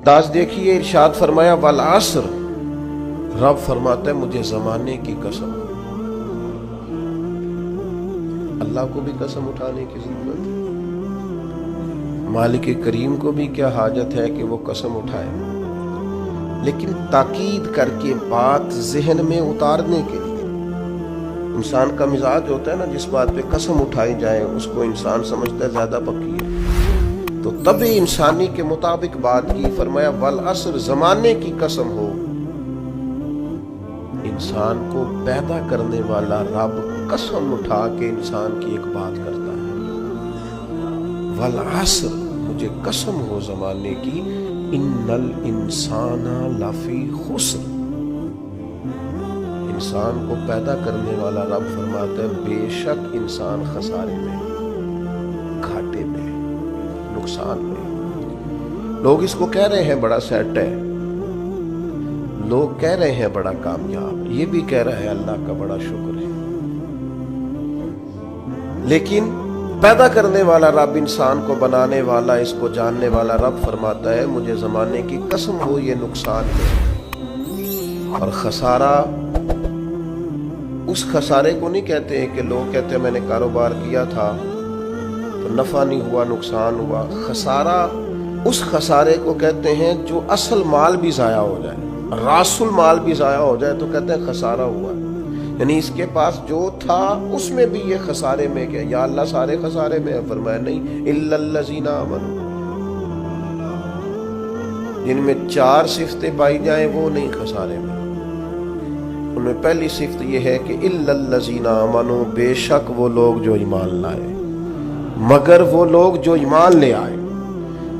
दास देखिए इरशाद फरमाया वल असर, रब फरमाता है मुझे जमाने की कसम। अल्लाह को भी कसम उठाने की जरूरत है, मालिक करीम को भी क्या हाजत है कि वो कसम उठाए, लेकिन ताकीद करके बात जहन में उतारने के लिए। इंसान का मिजाज होता है ना, जिस बात पे कसम उठाई जाए उसको इंसान समझता है ज्यादा पक्की है, तो तभी इंसानी के मुताबिक बात की। फरमाया वल असर, जमाने की कसम हो। इंसान को पैदा करने वाला रब कसम उठा के इंसान की एक बात करता है, वल असर, मुझे कसम हो जमाने की, इन्नल इंसाना लफी खुस्र। इंसान को पैदा करने वाला रब फरमाता है बेशक इंसान खसारे में, घाटे में, नुकसान में। लोग इसको कह रहे हैं बड़ा सेट है, लोग कह रहे हैं बड़ा कामयाब, ये भी कह रहा है अल्लाह का बड़ा शुक्र है, लेकिन पैदा करने वाला रब, इंसान को बनाने वाला, इसको जानने वाला रब फरमाता है मुझे जमाने की कसम हो ये नुकसान है। और खसारा उस खसारे को नहीं कहते हैं कि लोग कहते हैं मैंने कारोबार किया था तो नफा नहीं हुआ, नुकसान हुआ। खसारा उस खसारे को कहते हैं जो असल माल भी जाया हो जाए, रासुल माल भी जाया हो जाए तो कहते हैं खसारा हुआ। यानी इसके पास जो था उसमें भी ये खसारे में क्या, या अल्लाह सारे खसारे में है? फरमाया नहीं, इल्लल्लज़ीना आमनू, जिनमें 4 सिफतें पाई जाएं वो नहीं खसारे में। उनमें पहली सिफत ये है कि इल्लल्लज़ीना आमनू, बेशक वो लोग जो ईमान लाए, मगर वो लोग जो ईमान ले आए,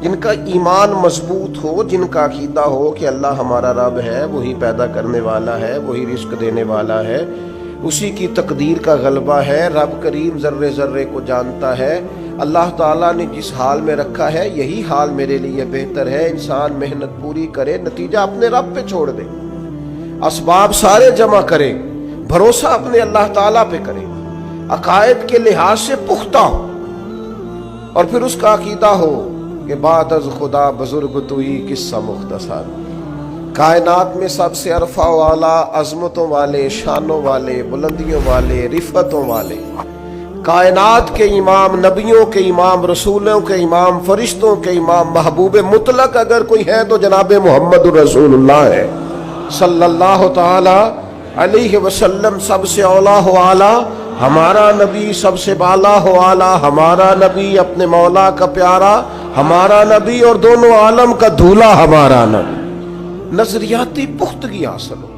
जिनका ईमान मजबूत हो, जिनका अकीदा हो कि अल्लाह हमारा रब है, वही पैदा करने वाला है, वही रिस्क देने वाला है, उसी की तकदीर का गलबा है, रब करीम जर्रे जर्रे को जानता है, अल्लाह ताला ने जिस हाल में रखा है यही हाल मेरे लिए बेहतर है। इंसान मेहनत पूरी करे, नतीजा अपने रब पे छोड़ दे, असबाब सारे जमा करे, भरोसा अपने अल्लाह ताला पे करे, अकायद के लिहाज से पुख्ता हो, और फिर उसका अकीदा हो कि बाद अज खुदा बुजुर्ग तुई किस्सा मुख्तसर। कायनात में सबसे अरफा वाला, अजमतों वाले, शानों वाले, बुलंदियों वाले, रिफतों वाले, कायनात के इमाम, नबियों के इमाम, रसूलों के इमाम, फरिश्तों के इमाम, महबूब मुतलक अगर कोई है तो जनाब मोहम्मद रसूलुल्लाह है सल्लल्लाहु ताला अलैहि वसल्लम। सबसे औला हो आला हमारा नबी, सबसे बाला हो आला हमारा नबी, अपने मौला का प्यारा हमारा नबी, और दोनों आलम का दूल्हा हमारा नबी। नजरियाती पुख्तगी हासिल हो,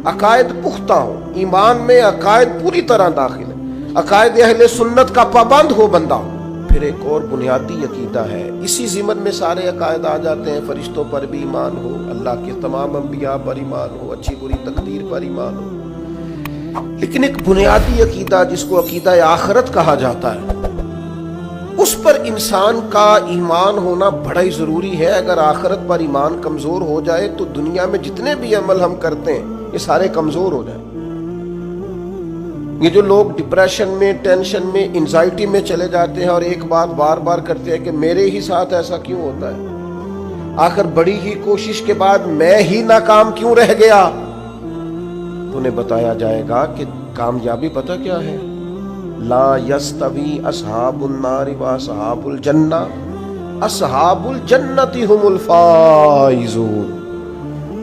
अकायद पुख्ता हो, ईमान में अकायद पूरी तरह दाखिल है, अकायद अहले सुन्नत का पाबंद हो बंदा। फिर एक और बुनियादी अकीदा है, इसी ज़िमन में सारे अकायद आ जाते हैं। फरिश्तों पर भी ईमान हो, अल्लाह के तमाम अंबिया पर ईमान हो, अच्छी बुरी तकदीर पर ईमान हो, लेकिन एक बुनियादी अकीदा जिसको अकीदा आखिरत कहा जाता है, उस पर इंसान का ईमान होना बड़ा ही जरूरी है। अगर आखिरत पर ईमान कमजोर हो जाए तो दुनिया में जितने भी अमल हम करते हैं ये सारे कमजोर हो जाए। ये जो लोग डिप्रेशन में, टेंशन में, एंजाइटी में चले जाते हैं और एक बात बार बार करते हैं कि मेरे ही साथ ऐसा क्यों होता है, आखिर बड़ी ही कोशिश के बाद मैं ही नाकाम क्यों रह गया, तो उन्हें बताया जाएगा कि कामयाबी पता क्या है, ला यस्तवी असहाबुन नारि व असहाबुल जन्ना, असहाबुल जन्नति हुमुल फाइजून।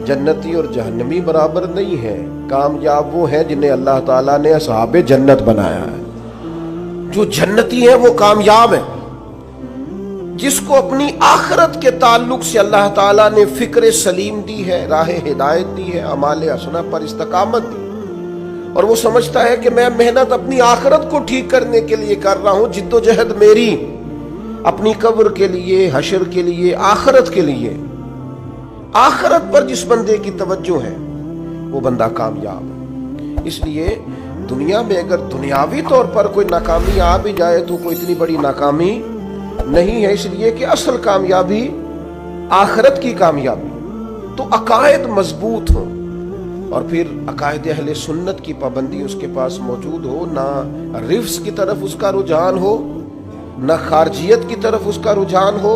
जन्नती और जहन्नमी बराबर नहीं है, कामयाब वो है जिन्हें अल्लाह ताला ने असहाबे जन्नत बनाया है। जो जन्नती है वो कामयाब है, जिसको अपनी आखिरत के ताल्लुक से अल्लाह ताला ने फिक्र सलीम दी है, राह हिदायत दी है, अमाल हसना पर इस्तकामत दी, और वो समझता है कि मैं मेहनत अपनी आखिरत को ठीक करने के लिए कर रहा हूं, जिद्दोजहद मेरी अपनी कब्र के लिए, हशर के लिए, आखिरत के लिए। आखिरत पर जिस बंदे की तवज्जो है वो बंदा कामयाब है। इसलिए दुनिया में अगर दुनियावी तौर पर कोई नाकामी आ भी जाए तो कोई इतनी बड़ी नाकामी नहीं है, इसलिए कि असल कामयाबी आखिरत की कामयाबी। तो अकायद मजबूत हो, और फिर अकायद अहले सुन्नत की पाबंदी उसके पास मौजूद हो, ना रिफ्स की तरफ उसका रुझान हो, ना खारजियत की तरफ उसका रुझान हो,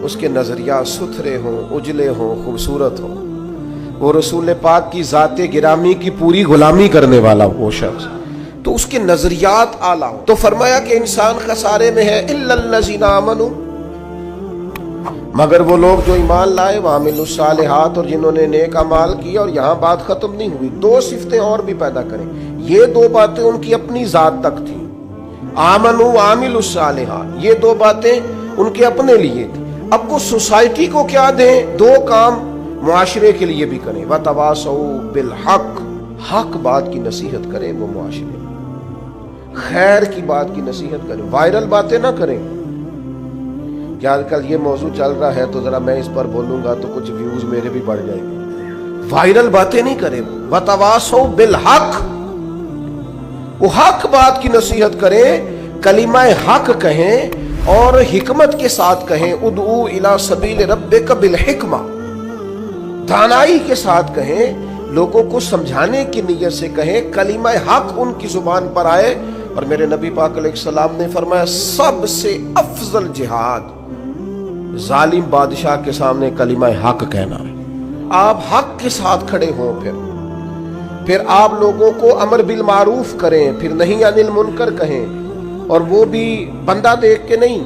اس کے نظریات ستھرے ہوں، اجلے ہوں، خوبصورت ہوں، وہ رسول پاک کی ذات گرامی کی پوری غلامی کرنے والا وہ شخص، تو اس کے نظریات اعلیٰ ہوں۔ تو فرمایا کہ انسان خسارے میں ہے الا الذین آمنوا، مگر وہ لوگ جو ایمان لائے، وعملوا الصالحات، اور جنہوں نے نیک اعمال کیا۔ اور یہاں بات ختم نہیں ہوئی، دو صفتیں اور بھی پیدا کریں۔ یہ دو باتیں ان کی اپنی ذات تک تھیں، آمنوا وعملوا الصالحات، یہ دو باتیں ان کے اپنے لیے تھی۔ اب وہ سوسائٹی کو کیا دیں؟ دو کام معاشرے کے لیے بھی کریں، وتواصوا بالحق، حق بات کی نصیحت کریں وہ معاشرے میں، خیر کی بات کی نصیحت کریں، وائرل باتیں نہ کریں کہ آج کل یہ موضوع چل رہا ہے تو ذرا میں اس پر بولوں گا تو کچھ ویوز میرے بھی بڑھ جائیں گے، وائرل باتیں نہیں کریں۔ وتواصوا بالحق، وہ حق بات کی نصیحت کریں، کلمہ حق کہیں اور حکمت کے ساتھ کہیں، ادعو الی سبیل ربک بالحکمہ، دانائی کے ساتھ کہیں، لوگوں کو سمجھانے کی نیت سے کہیں، کلمہ حق ان کی زبان پر آئے۔ اور میرے نبی پاک علیہ السلام نے فرمایا سب سے افضل جہاد ظالم بادشاہ کے سامنے کلمہ حق کہنا ہے۔ آپ حق کے ساتھ کھڑے ہوں، پھر آپ لوگوں کو امر بالمعروف کریں، پھر نہی عن المنکر کہیں، اور وہ بھی بندہ دیکھ کے نہیں۔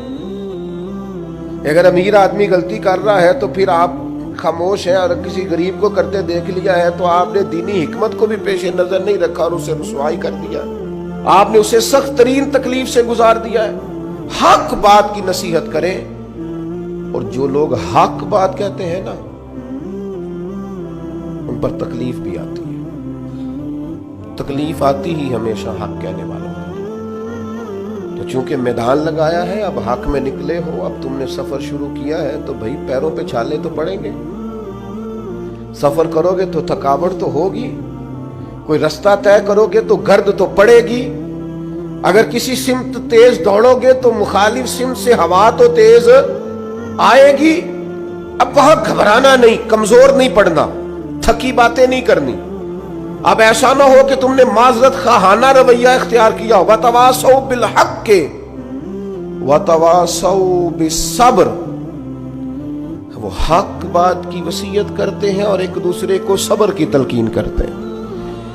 اگر امیر آدمی غلطی کر رہا ہے تو پھر آپ خاموش ہیں، اور کسی غریب کو کرتے دیکھ لیا ہے تو آپ نے دینی حکمت کو بھی پیش نظر نہیں رکھا اور اسے رسوائی کر دیا، آپ نے اسے سخت ترین تکلیف سے گزار دیا ہے۔ حق بات کی نصیحت کریں، اور جو لوگ حق بات کہتے ہیں نا ان پر تکلیف بھی آتی ہے، تکلیف آتی ہی ہمیشہ حق کہنے والوں کو۔ تو چونکہ میدان لگایا ہے، اب حق میں نکلے ہو، اب تم نے سفر شروع کیا ہے تو بھائی پیروں پہ چھالے تو پڑیں گے، سفر کرو گے تو تھکاوٹ تو ہوگی، کوئی رستہ طے کرو گے تو گرد تو پڑے گی، اگر کسی سمت تیز دوڑو گے تو مخالف سمت سے ہوا تو تیز آئے گی۔ اب وہاں گھبرانا نہیں، کمزور نہیں پڑنا، تھکی باتیں نہیں کرنی۔ اب ایسا نہ ہو کہ تم نے معذرت خواہانہ رویہ اختیار کیا، وتواصوا بالحق وتواصوا بالصبر، وہ حق بات کی وصیت کرتے ہیں اور ایک دوسرے کو صبر کی تلقین کرتے ہیں۔